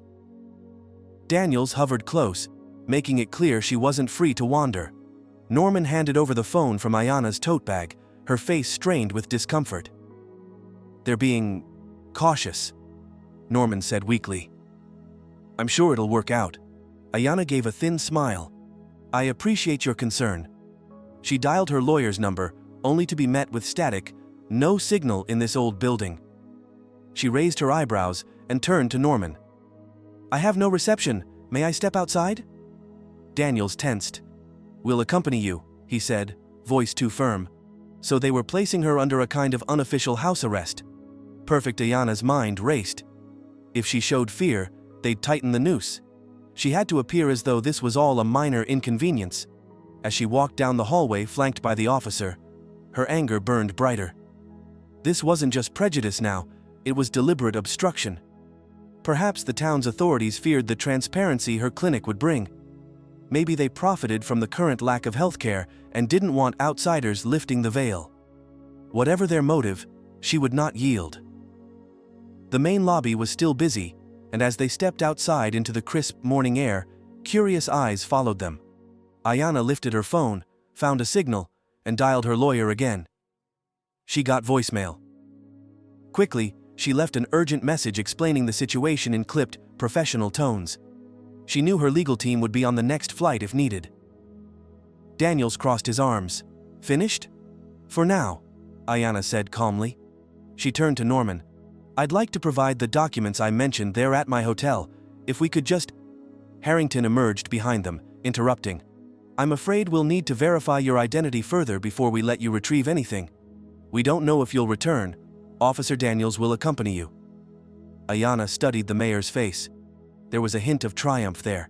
Daniels hovered close, making it clear she wasn't free to wander. Norman handed over the phone from Ayanna's tote bag, her face strained with discomfort. "They're being cautious," Norman said weakly. "I'm sure it'll work out." Ayanna gave a thin smile. "I appreciate your concern." She dialed her lawyer's number, only to be met with static, no signal in this old building. She raised her eyebrows and turned to Norman. "I have no reception. May I step outside?" Daniels tensed. "We'll accompany you," he said, voice too firm. So they were placing her under a kind of unofficial house arrest. Perfect. Ayanna's mind raced. If she showed fear, they'd tighten the noose. She had to appear as though this was all a minor inconvenience. As she walked down the hallway flanked by the officer, her anger burned brighter. This wasn't just prejudice now, it was deliberate obstruction. Perhaps the town's authorities feared the transparency her clinic would bring. Maybe they profited from the current lack of healthcare and didn't want outsiders lifting the veil. Whatever their motive, she would not yield. The main lobby was still busy, and as they stepped outside into the crisp morning air, curious eyes followed them. Ayanna lifted her phone, found a signal, and dialed her lawyer again. She got voicemail. Quickly, she left an urgent message explaining the situation in clipped, professional tones. She knew her legal team would be on the next flight if needed. Daniels crossed his arms. "Finished?" "For now," Ayanna said calmly. She turned to Norman. "I'd like to provide the documents I mentioned there at my hotel, if we could just—" Harrington emerged behind them, interrupting. "I'm afraid we'll need to verify your identity further before we let you retrieve anything. We don't know if you'll return. Officer Daniels will accompany you." Ayanna studied the mayor's face. There was a hint of triumph there.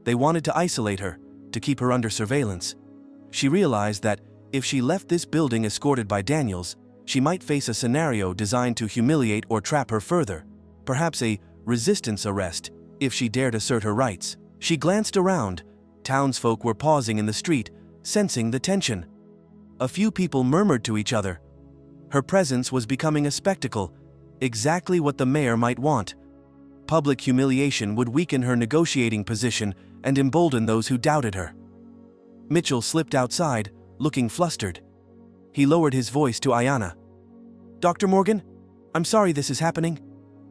They wanted to isolate her, to keep her under surveillance. She realized that, if she left this building escorted by Daniels, she might face a scenario designed to humiliate or trap her further, perhaps a resistance arrest, if she dared assert her rights. She glanced around. Townsfolk were pausing in the street, sensing the tension. A few people murmured to each other. Her presence was becoming a spectacle, exactly what the mayor might want. Public humiliation would weaken her negotiating position and embolden those who doubted her. Mitchell slipped outside, looking flustered. He lowered his voice to Ayanna. "Dr. Morgan, I'm sorry this is happening.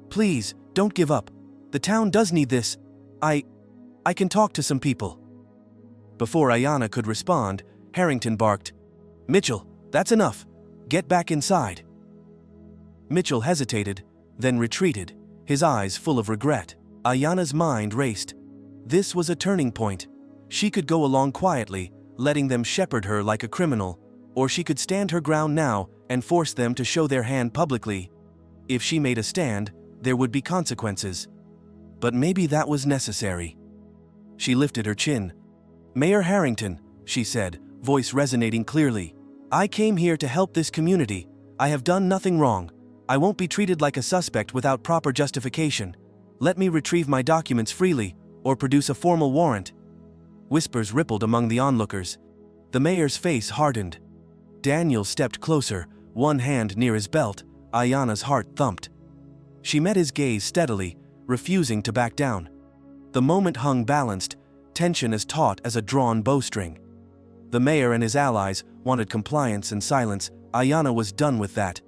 Please, don't give up. The town does need this. I can talk to some people." Before Ayanna could respond, Harrington barked, "Mitchell, that's enough. Get back inside." Mitchell hesitated, then retreated, his eyes full of regret. Ayanna's mind raced. This was a turning point. She could go along quietly, letting them shepherd her like a criminal, or she could stand her ground now and force them to show their hand publicly. If she made a stand, there would be consequences. But maybe that was necessary. She lifted her chin. "Mayor Harrington," she said, voice resonating clearly. "I came here to help this community. I have done nothing wrong. I won't be treated like a suspect without proper justification. Let me retrieve my documents freely, or produce a formal warrant." Whispers rippled among the onlookers. The mayor's face hardened. Daniel stepped closer, one hand near his belt. Ayanna's heart thumped. She met his gaze steadily, refusing to back down. The moment hung balanced, tension as taut as a drawn bowstring. The mayor and his allies wanted compliance and silence. Ayanna was done with that.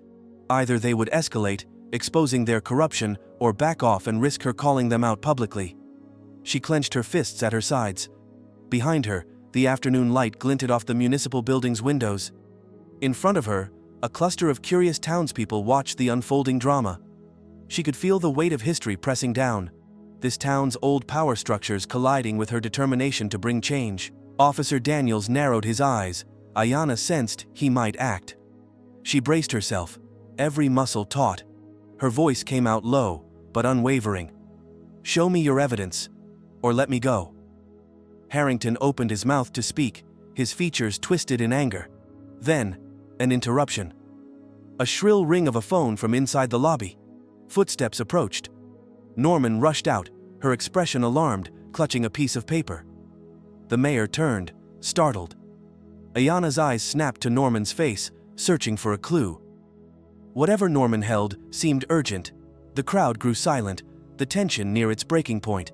Either they would escalate, exposing their corruption, or back off and risk her calling them out publicly. She clenched her fists at her sides. Behind her, the afternoon light glinted off the municipal building's windows. In front of her, a cluster of curious townspeople watched the unfolding drama. She could feel the weight of history pressing down, this town's old power structures colliding with her determination to bring change. Officer Daniels narrowed his eyes. Ayanna sensed he might act. She braced herself, every muscle taut. Her voice came out low, but unwavering. "Show me your evidence, or let me go." Harrington opened his mouth to speak, his features twisted in anger. Then, an interruption. A shrill ring of a phone from inside the lobby. Footsteps approached. Norman rushed out, her expression alarmed, clutching a piece of paper. The mayor turned, startled. Ayanna's eyes snapped to Norman's face, searching for a clue. Whatever Norman held seemed urgent. The crowd grew silent, the tension near its breaking point.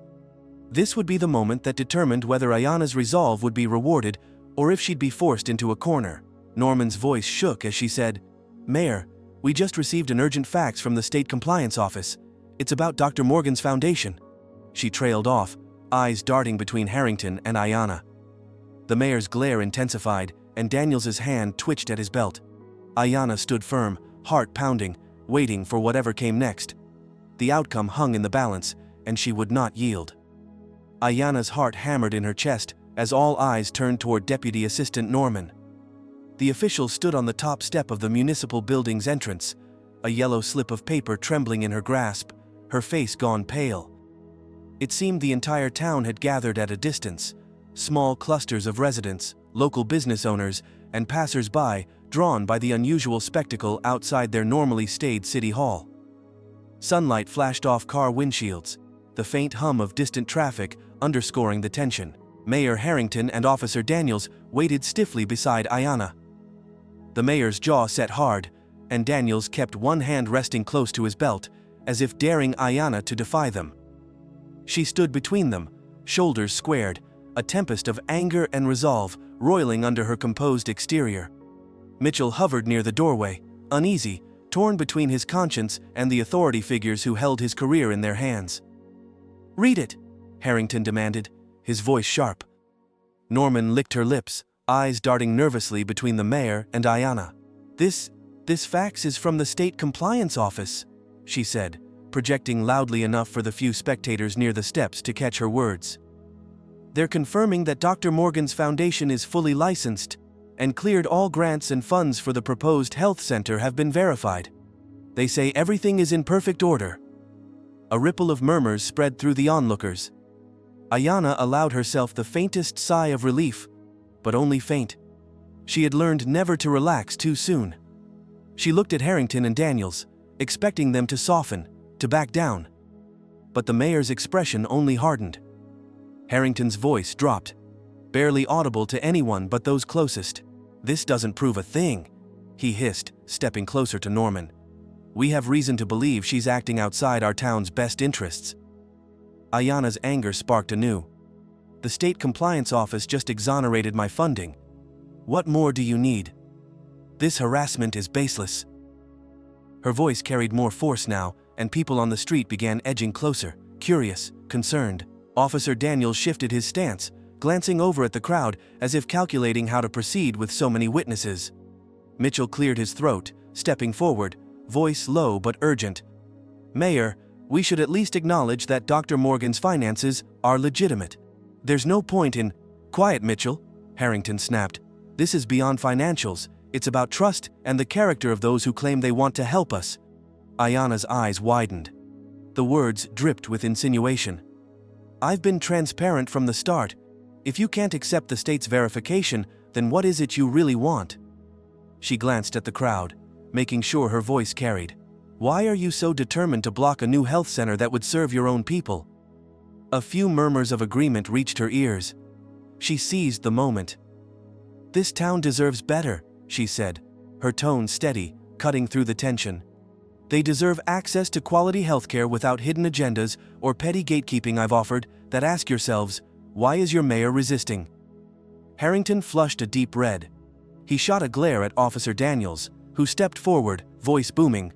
This would be the moment that determined whether Ayanna's resolve would be rewarded or if she'd be forced into a corner. Norman's voice shook as she said, "Mayor, we just received an urgent fax from the State Compliance Office. It's about Dr. Morgan's foundation." She trailed off, eyes darting between Harrington and Ayanna. The mayor's glare intensified, and Daniels's hand twitched at his belt. Ayanna stood firm, heart pounding, waiting for whatever came next. The outcome hung in the balance, and she would not yield. Ayanna's heart hammered in her chest as all eyes turned toward Deputy Assistant Norman. The official stood on the top step of the municipal building's entrance, a yellow slip of paper trembling in her grasp, her face gone pale. It seemed the entire town had gathered at a distance, small clusters of residents, local business owners, and passers-by, drawn by the unusual spectacle outside their normally staid city hall. Sunlight flashed off car windshields, the faint hum of distant traffic underscoring the tension. Mayor Harrington and Officer Daniels waited stiffly beside Ayanna. The mayor's jaw set hard, and Daniels kept one hand resting close to his belt, as if daring Ayanna to defy them. She stood between them, shoulders squared, a tempest of anger and resolve roiling under her composed exterior. Mitchell hovered near the doorway, uneasy, torn between his conscience and the authority figures who held his career in their hands. "Read it," Harrington demanded, his voice sharp. Norman licked her lips, eyes darting nervously between the mayor and Ayanna. This fax is from the State Compliance Office," she said, projecting loudly enough for the few spectators near the steps to catch her words. "They're confirming that Dr. Morgan's foundation is fully licensed and cleared. All grants and funds for the proposed health center have been verified. They say everything is in perfect order." A ripple of murmurs spread through the onlookers. Ayanna allowed herself the faintest sigh of relief, but only faint. She had learned never to relax too soon. She looked at Harrington and Daniels, expecting them to soften, to back down. But the mayor's expression only hardened. Harrington's voice dropped, barely audible to anyone but those closest. "This doesn't prove a thing," he hissed, stepping closer to Norman. "We have reason to believe she's acting outside our town's best interests." Ayanna's anger sparked anew. "The State Compliance Office just exonerated my funding. What more do you need? This harassment is baseless." Her voice carried more force now, and people on the street began edging closer, curious, concerned. Officer Daniels shifted his stance, glancing over at the crowd as if calculating how to proceed with so many witnesses. Mitchell cleared his throat, stepping forward, voice low but urgent. "Mayor, we should at least acknowledge that Dr. Morgan's finances are legitimate. There's no point in—" "Quiet, Mitchell," Harrington snapped. "This is beyond financials. It's about trust and the character of those who claim they want to help us." Ayanna's eyes widened. The words dripped with insinuation. "I've been transparent from the start. If you can't accept the state's verification, then what is it you really want?" She glanced at the crowd, making sure her voice carried. "Why are you so determined to block a new health center that would serve your own people?" A few murmurs of agreement reached her ears. She seized the moment. "This town deserves better," she said, her tone steady, cutting through the tension. "They deserve access to quality healthcare without hidden agendas or petty gatekeeping I've offered that ask yourselves, why is your mayor resisting?" Harrington flushed a deep red. He shot a glare at Officer Daniels, who stepped forward, voice booming.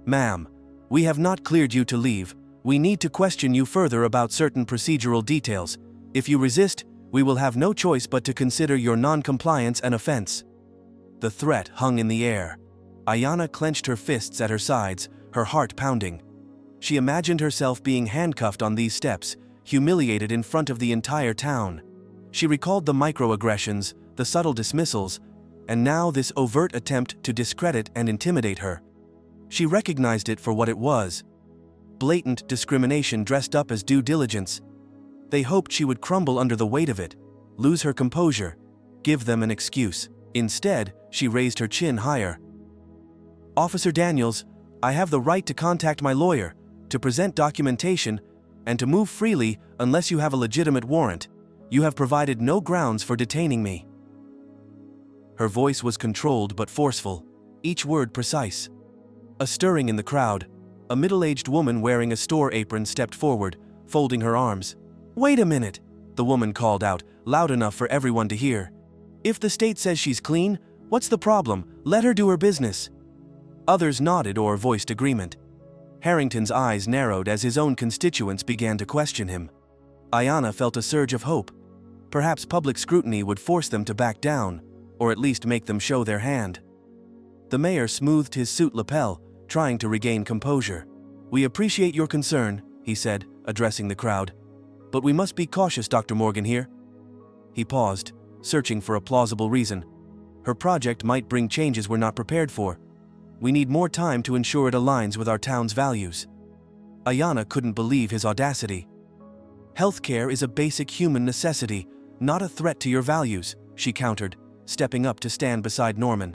"Ma'am, we have not cleared you to leave. We need to question you further about certain procedural details. If you resist, we will have no choice but to consider your non-compliance an offense." The threat hung in the air. Ayanna clenched her fists at her sides, her heart pounding. She imagined herself being handcuffed on these steps, humiliated in front of the entire town. She recalled the microaggressions, the subtle dismissals, and now this overt attempt to discredit and intimidate her. She recognized it for what it was: blatant discrimination dressed up as due diligence. They hoped she would crumble under the weight of it, lose her composure, give them an excuse. Instead, she raised her chin higher. "Officer Daniels, I have the right to contact my lawyer, to present documentation, and to move freely unless you have a legitimate warrant. You have provided no grounds for detaining me." Her voice was controlled but forceful, each word precise. A stirring in the crowd. A middle-aged woman wearing a store apron stepped forward, folding her arms. "Wait a minute," the woman called out, loud enough for everyone to hear. "If the state says she's clean, what's the problem? Let her do her business." Others nodded or voiced agreement. Harrington's eyes narrowed as his own constituents began to question him. Ayanna felt a surge of hope. Perhaps public scrutiny would force them to back down, or at least make them show their hand. The mayor smoothed his suit lapel, trying to regain composure. "We appreciate your concern," he said, addressing the crowd. "But we must be cautious, Dr. Morgan here." He paused, searching for a plausible reason. Her project might bring changes we're not prepared for. We need more time to ensure it aligns with our town's values. Ayanna couldn't believe his audacity. "Healthcare is a basic human necessity, not a threat to your values," she countered, stepping up to stand beside Norman.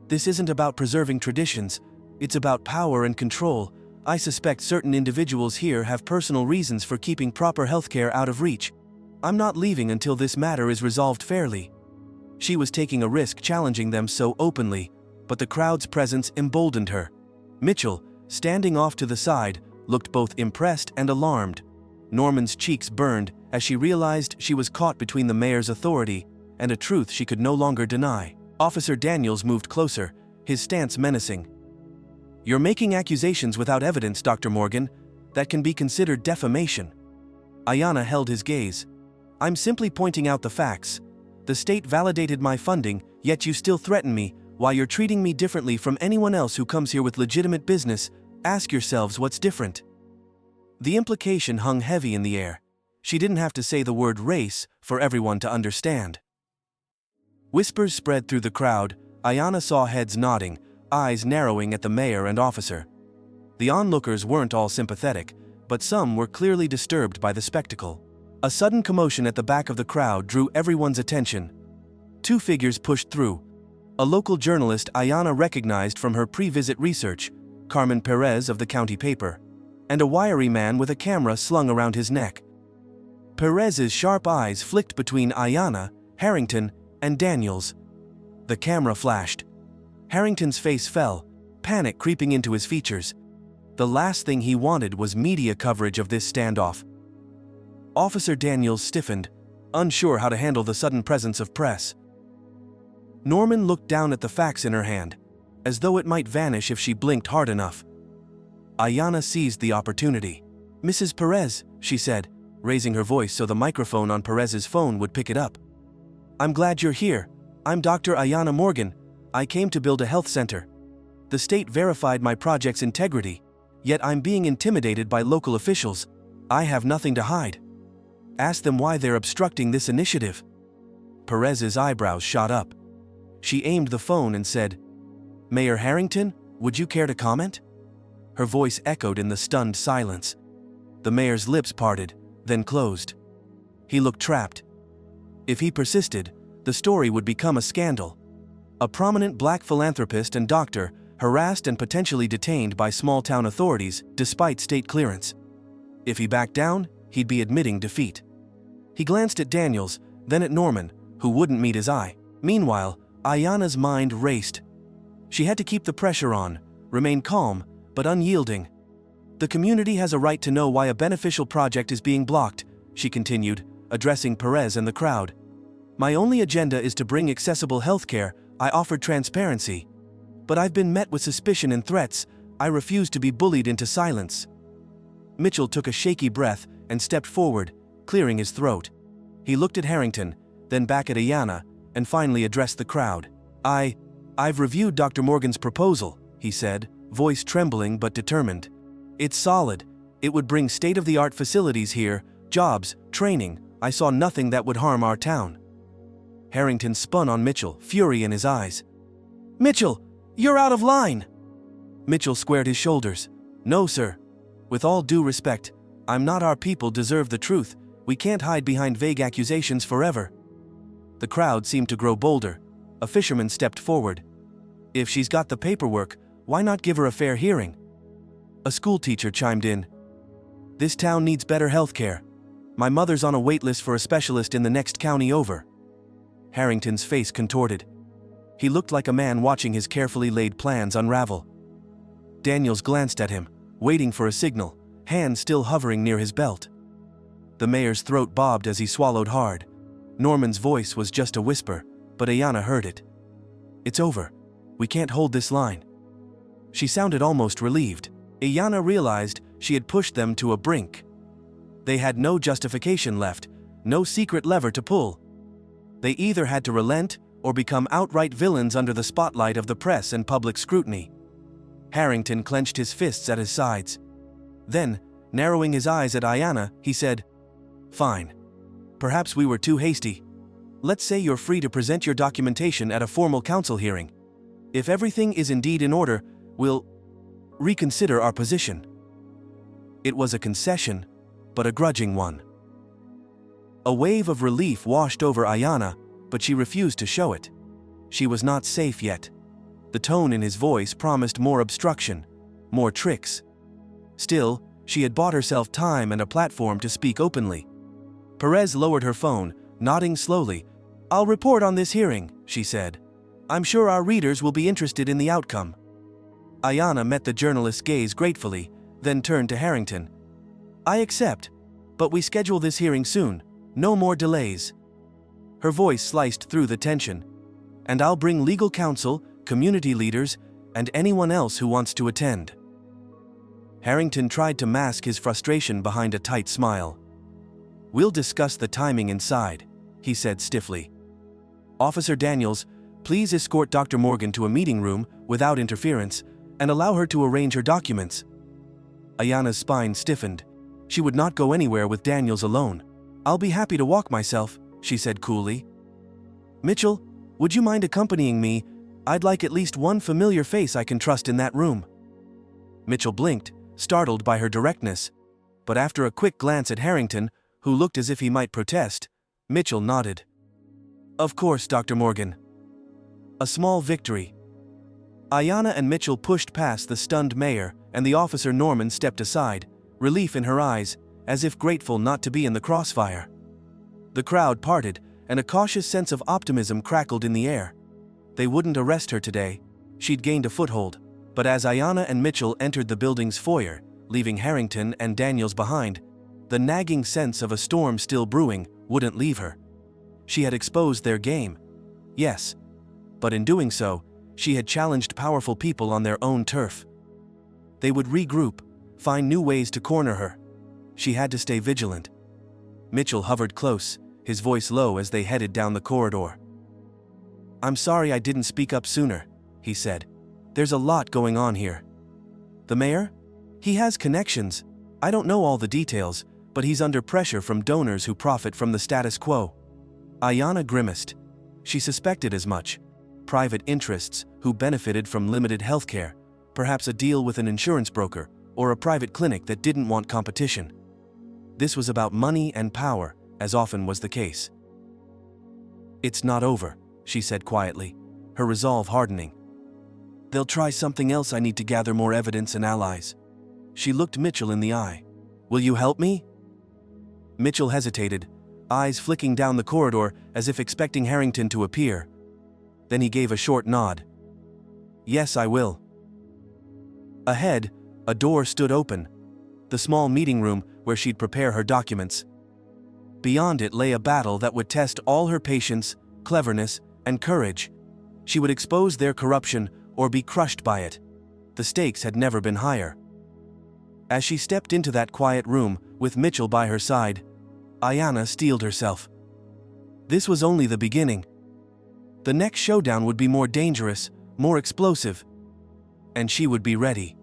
"This isn't about preserving traditions, it's about power and control. I suspect certain individuals here have personal reasons for keeping proper healthcare out of reach. I'm not leaving until this matter is resolved fairly." She was taking a risk challenging them so openly, but the crowd's presence emboldened her. Mitchell, standing off to the side, looked both impressed and alarmed. Norman's cheeks burned as she realized she was caught between the mayor's authority and a truth she could no longer deny. Officer Daniels moved closer, his stance menacing. "You're making accusations without evidence, Dr. Morgan. That can be considered defamation." Ayanna held his gaze. "I'm simply pointing out the facts. The state validated my funding, yet you still threaten me, while you're treating me differently from anyone else who comes here with legitimate business. Ask yourselves what's different." The implication hung heavy in the air. She didn't have to say the word race for everyone to understand. Whispers spread through the crowd. Ayanna saw heads nodding, eyes narrowing at the mayor and officer. The onlookers weren't all sympathetic, but some were clearly disturbed by the spectacle. A sudden commotion at the back of the crowd drew everyone's attention. Two figures pushed through. A local journalist Ayanna recognized from her pre-visit research, Carmen Perez of the county paper, and a wiry man with a camera slung around his neck. Perez's sharp eyes flicked between Ayanna, Harrington, and Daniels. The camera flashed. Harrington's face fell, panic creeping into his features. The last thing he wanted was media coverage of this standoff. Officer Daniels stiffened, unsure how to handle the sudden presence of press. Norman looked down at the fax in her hand, as though it might vanish if she blinked hard enough. Ayanna seized the opportunity. "Mrs. Perez," she said, raising her voice so the microphone on Perez's phone would pick it up. "I'm glad you're here. I'm Dr. Ayanna Morgan. I came to build a health center. The state verified my project's integrity, yet I'm being intimidated by local officials. I have nothing to hide. Ask them why they're obstructing this initiative." Perez's eyebrows shot up. She aimed the phone and said, "Mayor Harrington, would you care to comment?" Her voice echoed in the stunned silence. The mayor's lips parted, then closed. He looked trapped. If he persisted, the story would become a scandal. A prominent black philanthropist and doctor, harassed and potentially detained by small-town authorities despite state clearance. If he backed down, he'd be admitting defeat. He glanced at Daniels, then at Norman, who wouldn't meet his eye. Meanwhile, Ayanna's mind raced. She had to keep the pressure on, remain calm, but unyielding. "The community has a right to know why a beneficial project is being blocked," she continued, addressing Perez and the crowd. "My only agenda is to bring accessible healthcare. I offered transparency. But I've been met with suspicion and threats. I refuse to be bullied into silence." Mitchell took a shaky breath and stepped forward, clearing his throat. He looked at Harrington, then back at Ayanna, and finally addressed the crowd. I've reviewed Dr. Morgan's proposal," he said, voice trembling but determined. "It's solid. It would bring state-of-the-art facilities here, jobs, training. I saw nothing that would harm our town." Harrington spun on Mitchell, fury in his eyes. "Mitchell, you're out of line!" Mitchell squared his shoulders. "No, sir. With all due respect, our people deserve the truth. We can't hide behind vague accusations forever." The crowd seemed to grow bolder. A fisherman stepped forward. "If she's got the paperwork, why not give her a fair hearing?" A schoolteacher chimed in. "This town needs better health care. My mother's on a waitlist for a specialist in the next county over." Harrington's face contorted. He looked like a man watching his carefully laid plans unravel. Daniels glanced at him, waiting for a signal, hand still hovering near his belt. The mayor's throat bobbed as he swallowed hard. Norman's voice was just a whisper, but Ayanna heard it. "It's over. We can't hold this line." She sounded almost relieved. Ayanna realized she had pushed them to a brink. They had no justification left, no secret lever to pull. They either had to relent or become outright villains under the spotlight of the press and public scrutiny. Harrington clenched his fists at his sides. Then, narrowing his eyes at Ayanna, he said, "Fine. Perhaps we were too hasty. Let's say you're free to present your documentation at a formal council hearing. If everything is indeed in order, we'll reconsider our position." It was a concession, but a grudging one. A wave of relief washed over Ayanna, but she refused to show it. She was not safe yet. The tone in his voice promised more obstruction, more tricks. Still, she had bought herself time and a platform to speak openly. Perez lowered her phone, nodding slowly. "I'll report on this hearing," she said. "I'm sure our readers will be interested in the outcome." Ayanna met the journalist's gaze gratefully, then turned to Harrington. "I accept, but we schedule this hearing soon. No more delays." Her voice sliced through the tension. "And I'll bring legal counsel, community leaders, and anyone else who wants to attend." Harrington tried to mask his frustration behind a tight smile. "We'll discuss the timing inside," he said stiffly. "Officer Daniels, please escort Dr. Morgan to a meeting room without interference and allow her to arrange her documents." Ayanna's spine stiffened. She would not go anywhere with Daniels alone. "I'll be happy to walk myself," she said coolly. "Mitchell, would you mind accompanying me? I'd like at least one familiar face I can trust in that room." Mitchell blinked, startled by her directness. But after a quick glance at Harrington, who looked as if he might protest, Mitchell nodded. "Of course, Dr. Morgan." A small victory. Ayanna and Mitchell pushed past the stunned mayor, and the officer Norman stepped aside, relief in her eyes, as if grateful not to be in the crossfire. The crowd parted, and a cautious sense of optimism crackled in the air. They wouldn't arrest her today. She'd gained a foothold. But as Ayanna and Mitchell entered the building's foyer, leaving Harrington and Daniels behind, the nagging sense of a storm still brewing wouldn't leave her. She had exposed their game. Yes. But in doing so, she had challenged powerful people on their own turf. They would regroup, find new ways to corner her. She had to stay vigilant. Mitchell hovered close, his voice low as they headed down the corridor. "I'm sorry I didn't speak up sooner," he said. "There's a lot going on here." "The mayor? He has connections. I don't know all the details, but he's under pressure from donors who profit from the status quo." Ayanna grimaced. She suspected as much. Private interests who benefited from limited healthcare, perhaps a deal with an insurance broker, or a private clinic that didn't want competition. This was about money and power, as often was the case. "It's not over," she said quietly, her resolve hardening. "They'll try something else. I need to gather more evidence and allies." She looked Mitchell in the eye. "Will you help me?" Mitchell hesitated, eyes flicking down the corridor as if expecting Harrington to appear. Then he gave a short nod. "Yes, I will." Ahead, a door stood open. The small meeting room where she'd prepare her documents. Beyond it lay a battle that would test all her patience, cleverness, and courage. She would expose their corruption or be crushed by it. The stakes had never been higher. As she stepped into that quiet room, with Mitchell by her side, Ayanna steeled herself. This was only the beginning. The next showdown would be more dangerous, more explosive. And she would be ready.